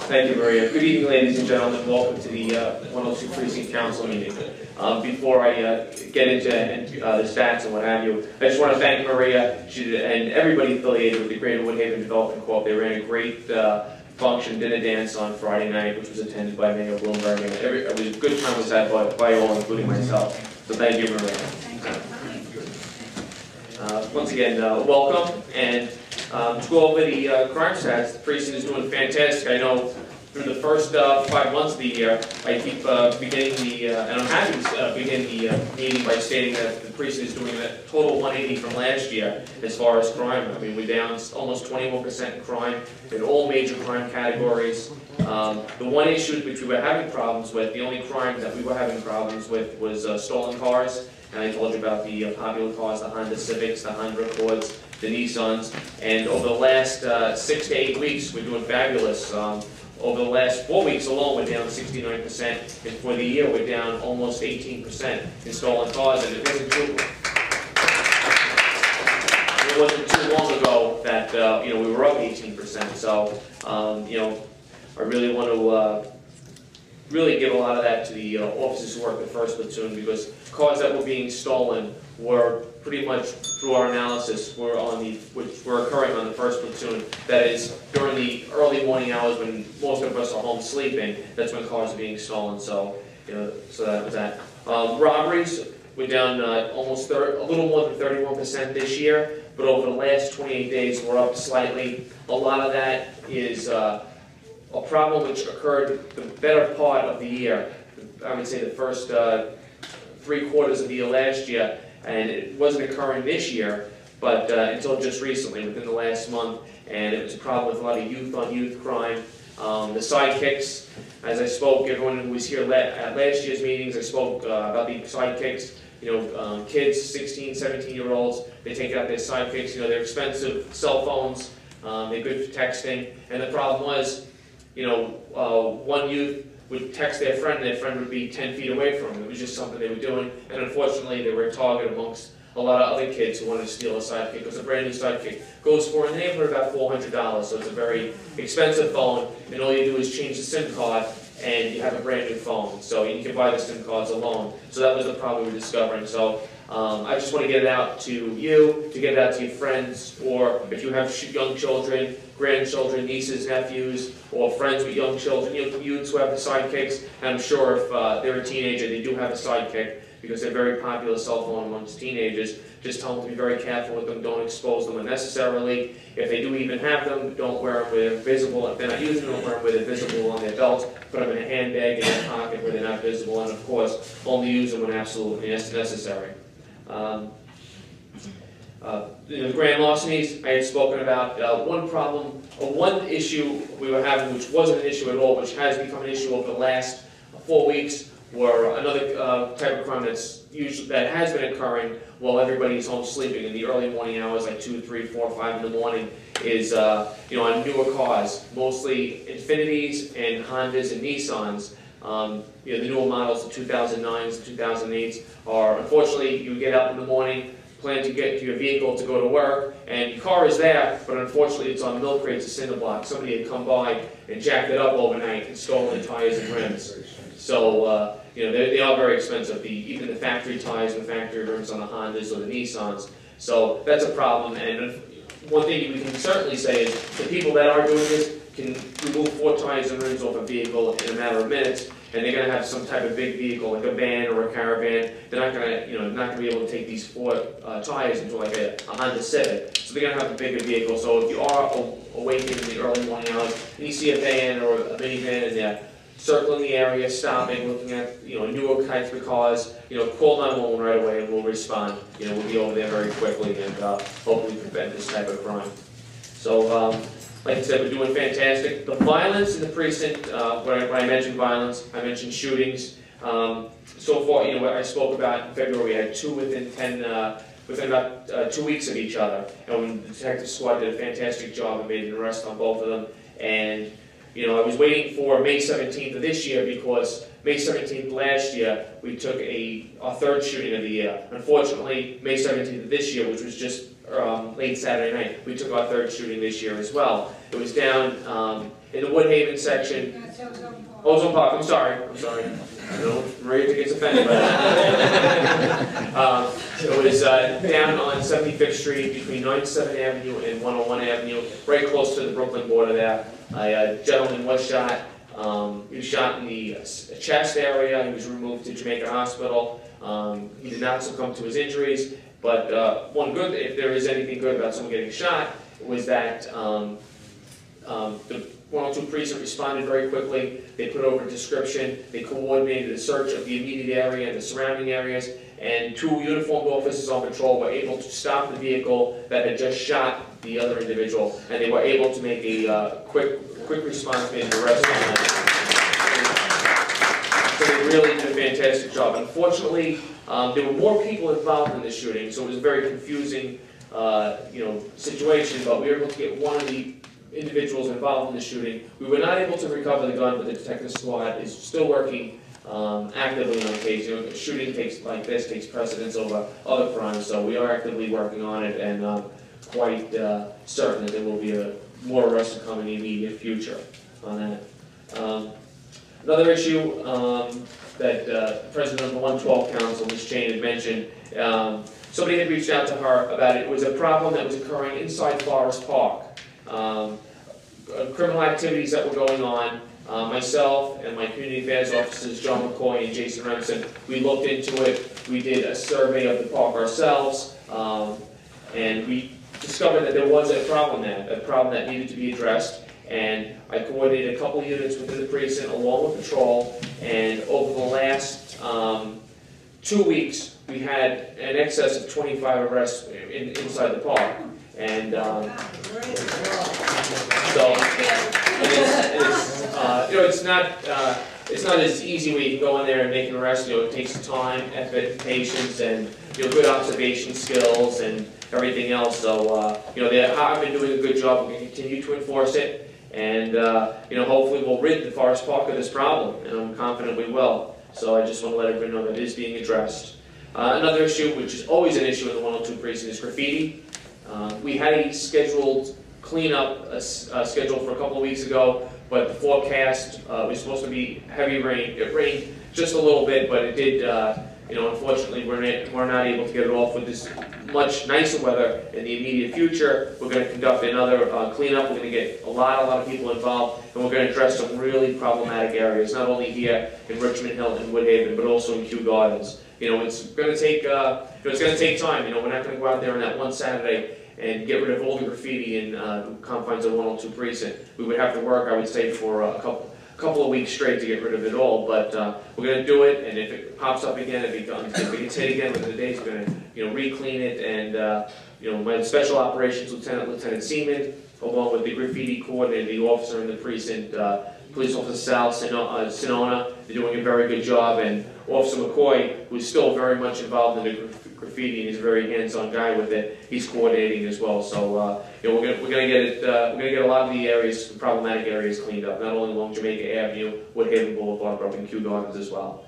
Thank you, Maria. Good evening, ladies and gentlemen. Welcome to the 102 Precinct Council meeting. Before I get into the stats and what have you, I just want to thank Maria and everybody affiliated with the Greater Woodhaven Development Corp. They ran a great function, dinner dance on Friday night, which was attended by Mayor Bloomberg. And it was a good time was had by all, including myself. So thank you, Maria. Once again, welcome. And to go over the crime stats, the precinct is doing fantastic. I know through the first 5 months of the year, I keep beginning and I'm happy to begin the meeting by stating that the precinct is doing a total 180 from last year as far as crime. I mean, we're down almost 21% in crime in all major crime categories. The one issue which we were having problems with, the only crime that we were having problems with was stolen cars. And I told you about the popular cars, the Honda Civics, the Honda Accords, the Nissans. And over the last 6 to 8 weeks, we're doing fabulous. Over the last 4 weeks alone, we're down 69%. And for the year, we're down almost 18% in stolen cars. And it wasn't too long ago that we were up 18%. So I really want to really give a lot of that to the officers who work the first platoon, because cars that were being stolen were pretty much, through our analysis, which were occurring on the first platoon. That is, during the early morning hours when most of us are home sleeping, that's when cars are being stolen. So, so that was that. Robberies, we're down almost a little more than 31% this year, but over the last 28 days, we're up slightly. A lot of that is a problem which occurred the better part of the year. I would say the first 3 quarters of the year last year, and it wasn't occurring this year, but until just recently, within the last month, and it was a problem with a lot of youth-on-youth crime. The sidekicks, as I spoke, everyone who was here at last year's meetings, I spoke about the sidekicks. Kids, 16, 17-year-olds, they take out their sidekicks. They're expensive cell phones, they're good for texting, and the problem was, one youth would text their friend, and their friend would be 10 feet away from them. It was just something they were doing, and unfortunately, they were a target amongst a lot of other kids who wanted to steal a sidekick, because a brand new sidekick goes for in the neighborhood about $400, so it's a very expensive phone, and all you do is change the SIM card, and you have a brand new phone. So you can buy the SIM cards alone. So that was the problem we were discovering. So I just want to get it out to you, to get it out to your friends, or if you have young children, grandchildren, nieces, nephews, or friends with young children, youths who have the sidekicks. And I'm sure if they're a teenager, they do have a sidekick, because they're a very popular cell phone amongst teenagers. Just tell them to be very careful with them. Don't expose them unnecessarily. If they do even have them, don't wear them where they're visible. If they're not using them, don't wear them where they're visible on their belts. Put them in a handbag, in their pocket where they're not visible. And of course, only use them when absolutely necessary. The grand larcenies, I had spoken about. One problem, one issue we were having, which wasn't an issue at all, which has become an issue over the last 4 weeks, were another type of crime that has been occurring while everybody's home sleeping in the early morning hours, like 2, 3, 4, 5 in the morning, is on newer cars, mostly Infinitis and Hondas and Nissans. The newer models, the 2009s, the 2008s, are, unfortunately, you get up in the morning, plan to get to your vehicle to go to work, and your car is there, but unfortunately it's on milk crates or cinder blocks. Somebody had come by and jacked it up overnight and stolen the tires and rims. So, they are very expensive, even the factory tires and the factory rims on the Hondas or the Nissans. So that's a problem, and one thing we can certainly say is the people that are doing this can remove 4 tires and rims off a vehicle in a matter of minutes, and they're going to have some type of big vehicle, like a van or a caravan. They're not going to, not going to be able to take these 4 tires into like a Honda Civic. So they're going to have a bigger vehicle. So if you are awakened in the early morning hours and you see a van or a minivan and they're circling the area, stopping, looking at newer types of cars, call 911 right away and we'll respond. We'll be over there very quickly and hopefully prevent this type of crime. So. Like I said, we're doing fantastic. The violence in the precinct, when I mentioned violence, I mentioned shootings. So far, I spoke about in February, we had 2 within about 2 weeks of each other. And the detective squad did a fantastic job and made an arrest on both of them. And, I was waiting for May 17th of this year, because May 17th last year, we took our 3rd shooting of the year. Unfortunately, May 17th of this year, which was just late Saturday night. We took our third shooting this year as well. It was down in the Woodhaven section. Ozone Park, I'm sorry. I know Maria gets offended by that. It was down on 75th Street between 97th Avenue and 101 Avenue, right close to the Brooklyn border there. A gentleman was shot. He was shot in the chest area. He was removed to Jamaica Hospital. He did not succumb to his injuries, but one good, if there is anything good about someone getting shot, was that the 102 Precinct responded very quickly. They put over a description. They coordinated a search of the immediate area and the surrounding areas, and 2 uniformed officers on patrol were able to stop the vehicle that had just shot the other individual, and they were able to make a quick response, made an arrest on that. So they really did a fantastic job. Unfortunately, there were more people involved in the shooting, so it was a very confusing situation, but we were able to get one of the individuals involved in the shooting. We were not able to recover the gun, but the detective squad is still working actively on the case. A shooting like this takes precedence over other crimes, so we are actively working on it, and quite certain that there will be more arrests to come in the immediate future on that. Another issue that the president of the 112 Council, Ms. Chain, had mentioned, somebody had reached out to her about it. It was a problem that was occurring inside Forest Park. Criminal activities that were going on. Myself and my community affairs officers, John McCoy and Jason Remsen, we looked into it. We did a survey of the park ourselves, and we discovered that there was a problem there, a problem that needed to be addressed. And I coordinated a couple units within the precinct along with patrol, and over the last 2 weeks, we had an excess of 25 arrests inside the park. And so it's not as easy where you can go in there and make an arrest. It takes time, effort, patience, and good observation skills and everything else. So they have been doing a good job. We're going to continue to enforce it, and hopefully we'll rid the Forest Park of this problem, and I'm confident we will. So I just want to let everybody know that it is being addressed. Another issue, which is always an issue in the 102 precinct, is graffiti. We had a scheduled cleanup scheduled for a couple of weeks ago, but the forecast was supposed to be heavy rain. It rained just a little bit, but it did, unfortunately, we're not able to get it off with this much nicer weather in the immediate future. We're going to conduct another cleanup. We're going to get a lot of people involved, and we're going to address some really problematic areas, not only here in Richmond Hill and Woodhaven, but also in Kew Gardens. It's going to take time. We're not going to go out there on that one Saturday and get rid of all the graffiti in the confines of 102 Precinct. We would have to work, I would say, for a couple of weeks straight to get rid of it all. But we're going to do it, and if it pops up again, if it gets hit again within the days, we're going to re-clean it. And my Special Operations Lieutenant Seaman, along with the graffiti coordinator, the officer in the precinct, Police Officer Sal Sinona, they're doing a very good job. And Officer McCoy, who's still very much involved in the graffiti and he's a very hands-on guy with it, he's coordinating as well. So we're gonna get a lot of the areas, problematic areas, cleaned up, not only along Jamaica Avenue, Woodhaven Boulevard, but in Kew Gardens as well.